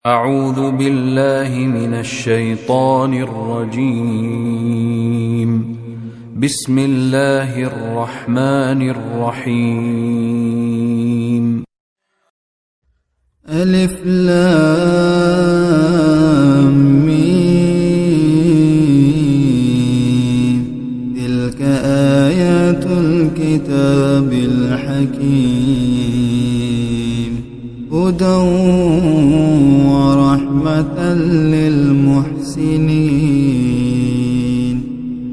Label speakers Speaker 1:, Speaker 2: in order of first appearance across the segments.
Speaker 1: أعوذ بالله من الشيطان الرجيم. بسم الله الرحمن الرحيم.
Speaker 2: ألف لام ميم. تلك آيات الكتاب الحكيم، هدى ورحمة للمحسنين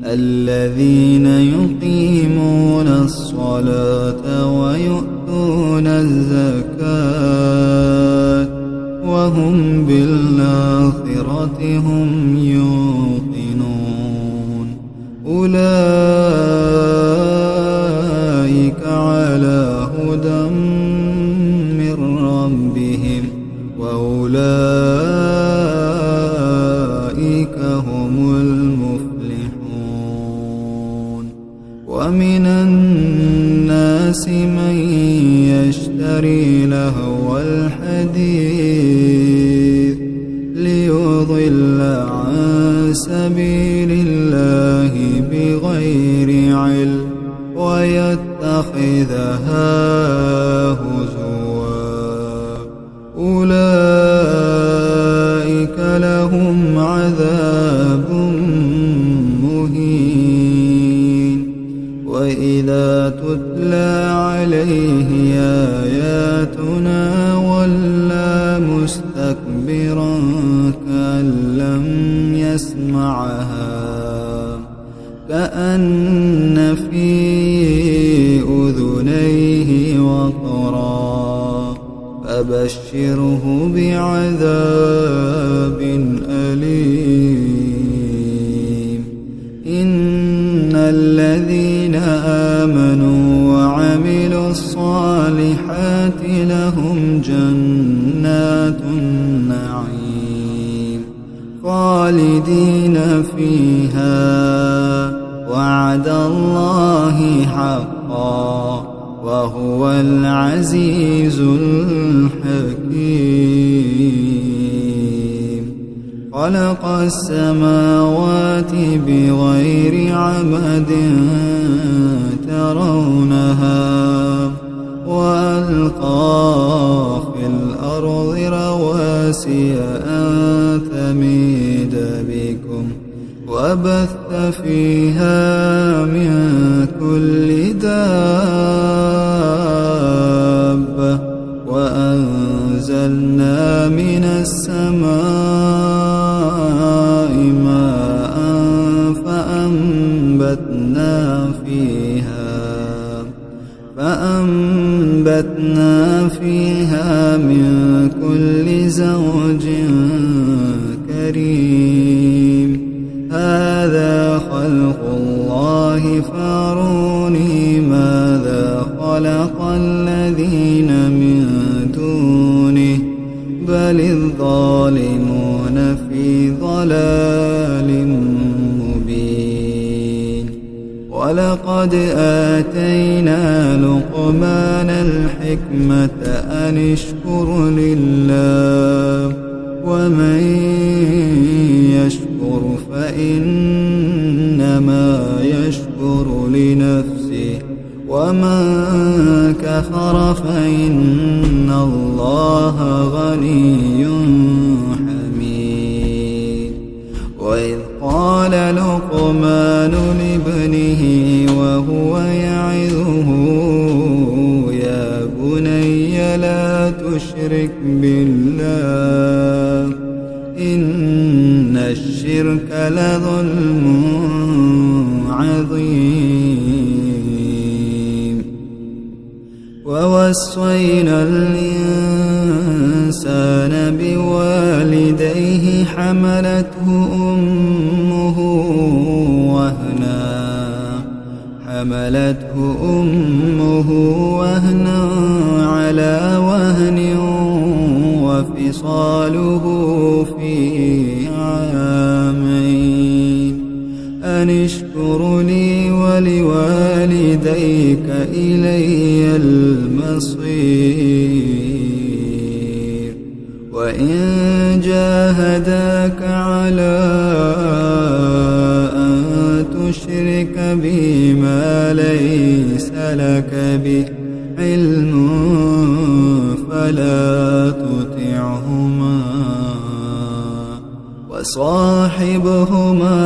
Speaker 2: الذين يقيمون الصلاة ويؤتون الزكاة وهم بالآخرة هم يوقنون. أولئك على هدى من ربهم وأولئك هم المفلحون. ومن الناس من يشتري لهو الحديث ليضل عن سبيل الله بغير علم ويتخذها هزوا. أولئك لهم عذاب مهين. وإذا تتلى عليه آياتنا ولى مستكبرا كأن لم يسمعها كأن في أذنيه وقرا. فبشره بعذاب أليم. إن الذين آمنوا وعملوا الصالحات لهم جنات النعيم خالدين فيها وعد الله حقا وهو العزيز الحكيم. خلق السماوات بغير عمد ترونها وألقى في الأرض رواسي أن تميد بكم وبث فيها من كل دابة وأنزلنا من السماء ماء فأنبتنا فيها من كل زوج كريم. هذا خلق الله فاروني ماذا خلق الذين من دونه بل الظالمون في ضلال مبين. ولقد آتينا لقمان الحكمة أن اشكر لله ومن يشكر فإنما يشكر لنفسه ومن كفر فإن الله غني حميد. وإذ قال لقمان لابنه وهو يعظه يا بني لا تشرك بالله إن الشرك لظلم عظيم. ووصينا الإنسان بوالديه حملته أمه وهنا على وهن وفصاله في عامين أن اشكر لي ولوالديك إلي المصير. فإن جاهداك على أن تشرك بي ما ليس لك به علم فلا تطعهما وصاحبهما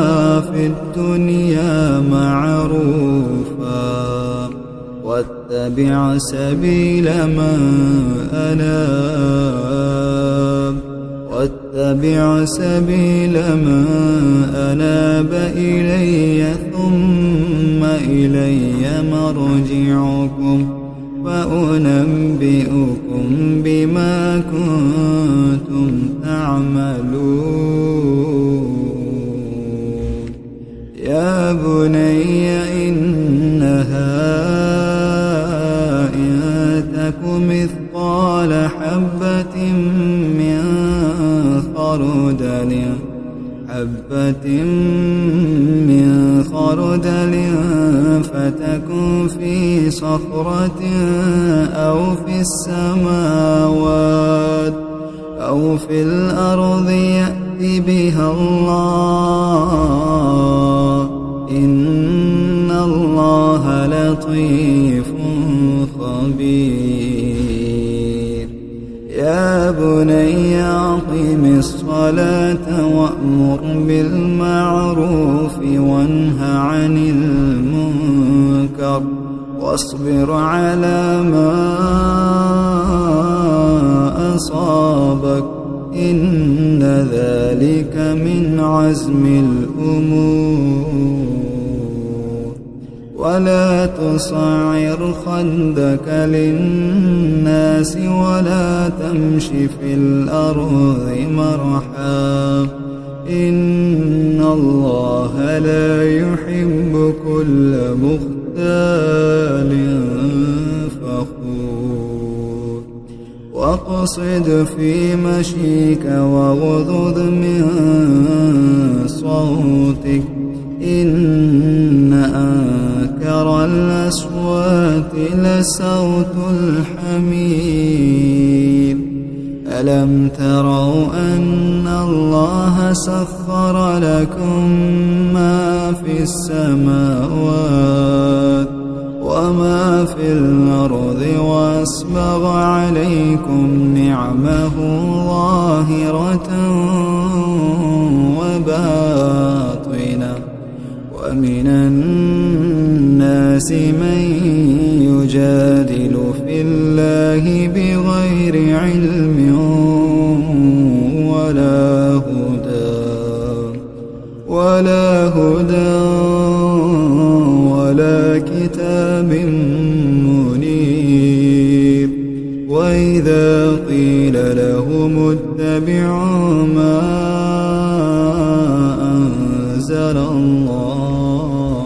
Speaker 2: في الدنيا معروفا واتبع سبيل من أناب إلي ثم إلي مرجعكم فأنبئكم بما كنتم تعملون يا بني إنها إن تك مثقال حبة من خردل فتكن في صخرة أو في السماوات أو في الأرض يأت بها الله إن الله لطيف خبير يا بني أقم الصلاة وأمر بالمعروف وانه عن المنكر واصبر على ما أصابك إن ذلك من عزم الأمور ولا تصعر خدك للناس ولا تمش في الأرض مرحا إن الله لا يحب كل مختال فخور واقصد في مشيك واغضض من صوتك إن أنكر الأصوات لصوت الحمير ألم تروا أن الله سخر لكم ما في السماوات وما في الأرض وأسبغ عليكم نعمه ظاهرة وباطنة ومن الناس من يجادل في الله بغير علم ولا هدى ولا كتاب منير وإذا قيل لهم اتبعوا ما أنزل الله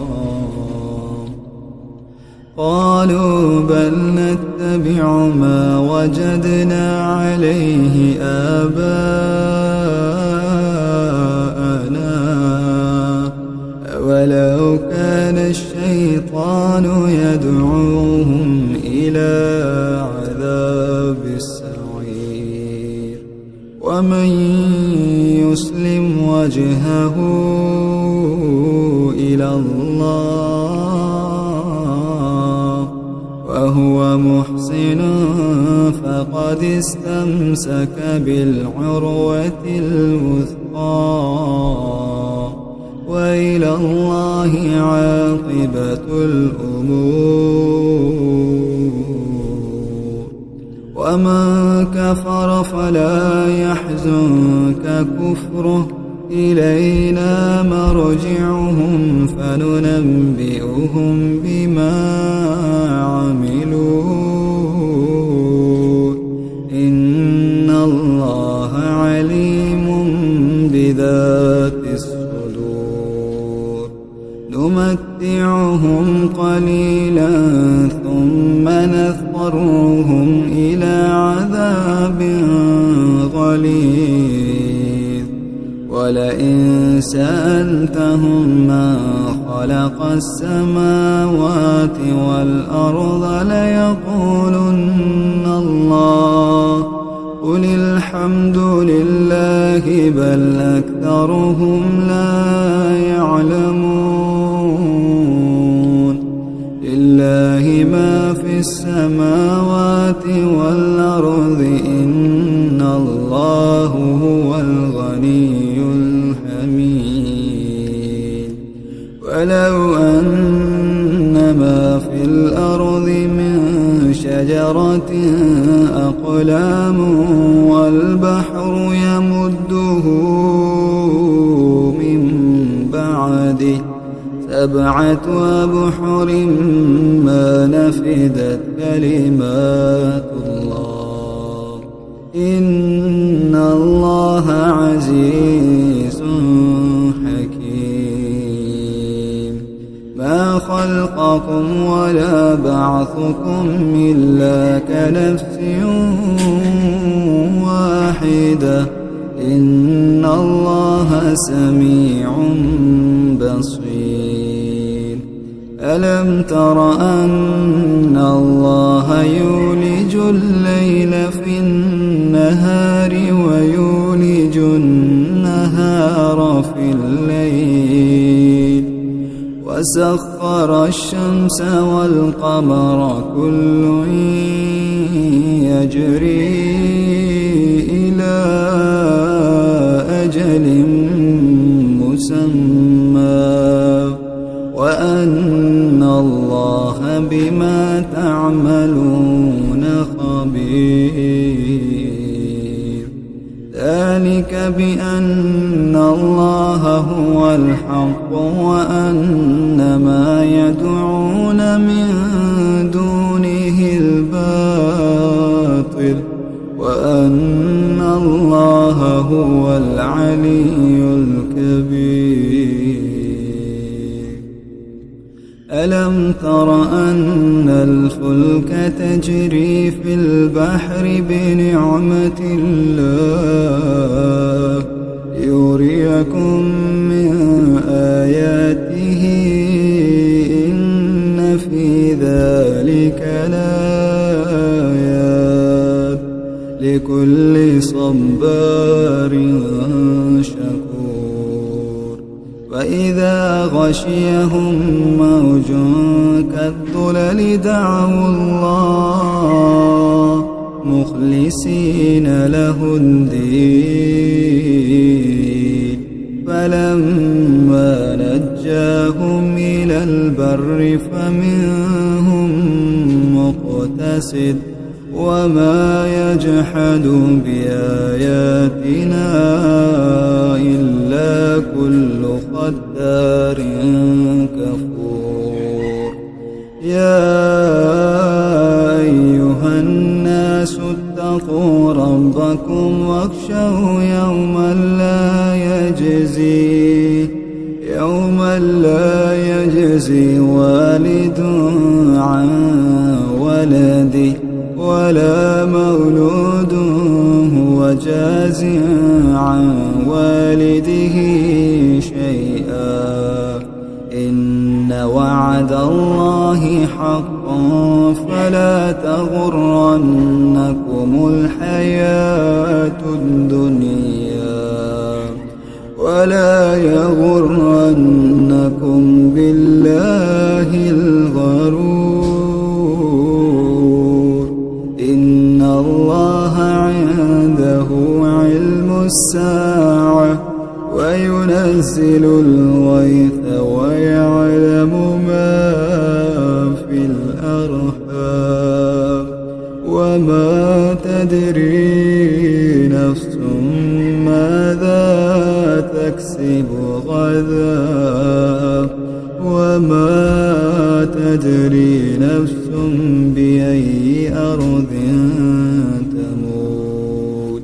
Speaker 2: قالوا بل نتبع ما وجدنا عليه آباءنا ولو كان الشيطان يدعوهم إلى عذاب السعير ومن يسلم وجهه إلى الله وهو محسن فقد استمسك بالعروة الوثقى وإلى الله عاقبة الأمور ومن كفر فلا يحزنك كفره إلينا مرجعهم فننبئهم بما عملوا إن الله عليم بذات الصدور نمتعهم قليلا ثم نضطرهم إلى عذاب غليظ ولئن سألتهم من خلق السماوات والأرض ليقولن الله قل الحمد لله بل أكثرهم لا يعلمون لله ما في السماوات والأرض إن الله هو الغني الحميد ولو أن ما في الأرض من شجرة أقلام والبحر يمده من بعده 7 أبحر ما نفدت كلمات الله إن الله عزيز حكيم ما خلقكم ولا بعثكم إلا كنفس واحدة إن الله سميع بصير ألم تر أن الله يولج الليل في النهار ويولج النهار في الليل وسخر الشمس والقمر كل يجري إلى أجل مسمى وأن الله بما تعملون خبير ذلك بأن الله هو الحق وأن ما يدعون من دونه الباطل وأن الله هو العلي الكبير ألم تر أن الفلك تجري في البحر بنعمة الله ليريكم من آياته إن في ذلك لآيات لكل صبار شكور وإذا غشيهم موج كالظلل دعوا الله مخلصين له الدين فلما نجاهم إلى البر فمنهم مقتصد وما يجحد بآياتنا إلا كل ختار كفور يا أيها الناس اتقوا ربكم واخشوا يوما لا يجزي والد عن ولده ولا مولود هو جاز عن والده شيئا إن وعد الله حق فلا تغرنكم الحياة الدنيا ولا يغرنكم بالله الغرور إن الله عنده علم الساعة وينزل الغيث ويعلم ما في الأرحام وما تدري نفس ماذا تكسب غدا وما تدري نفس بأي أرض تموت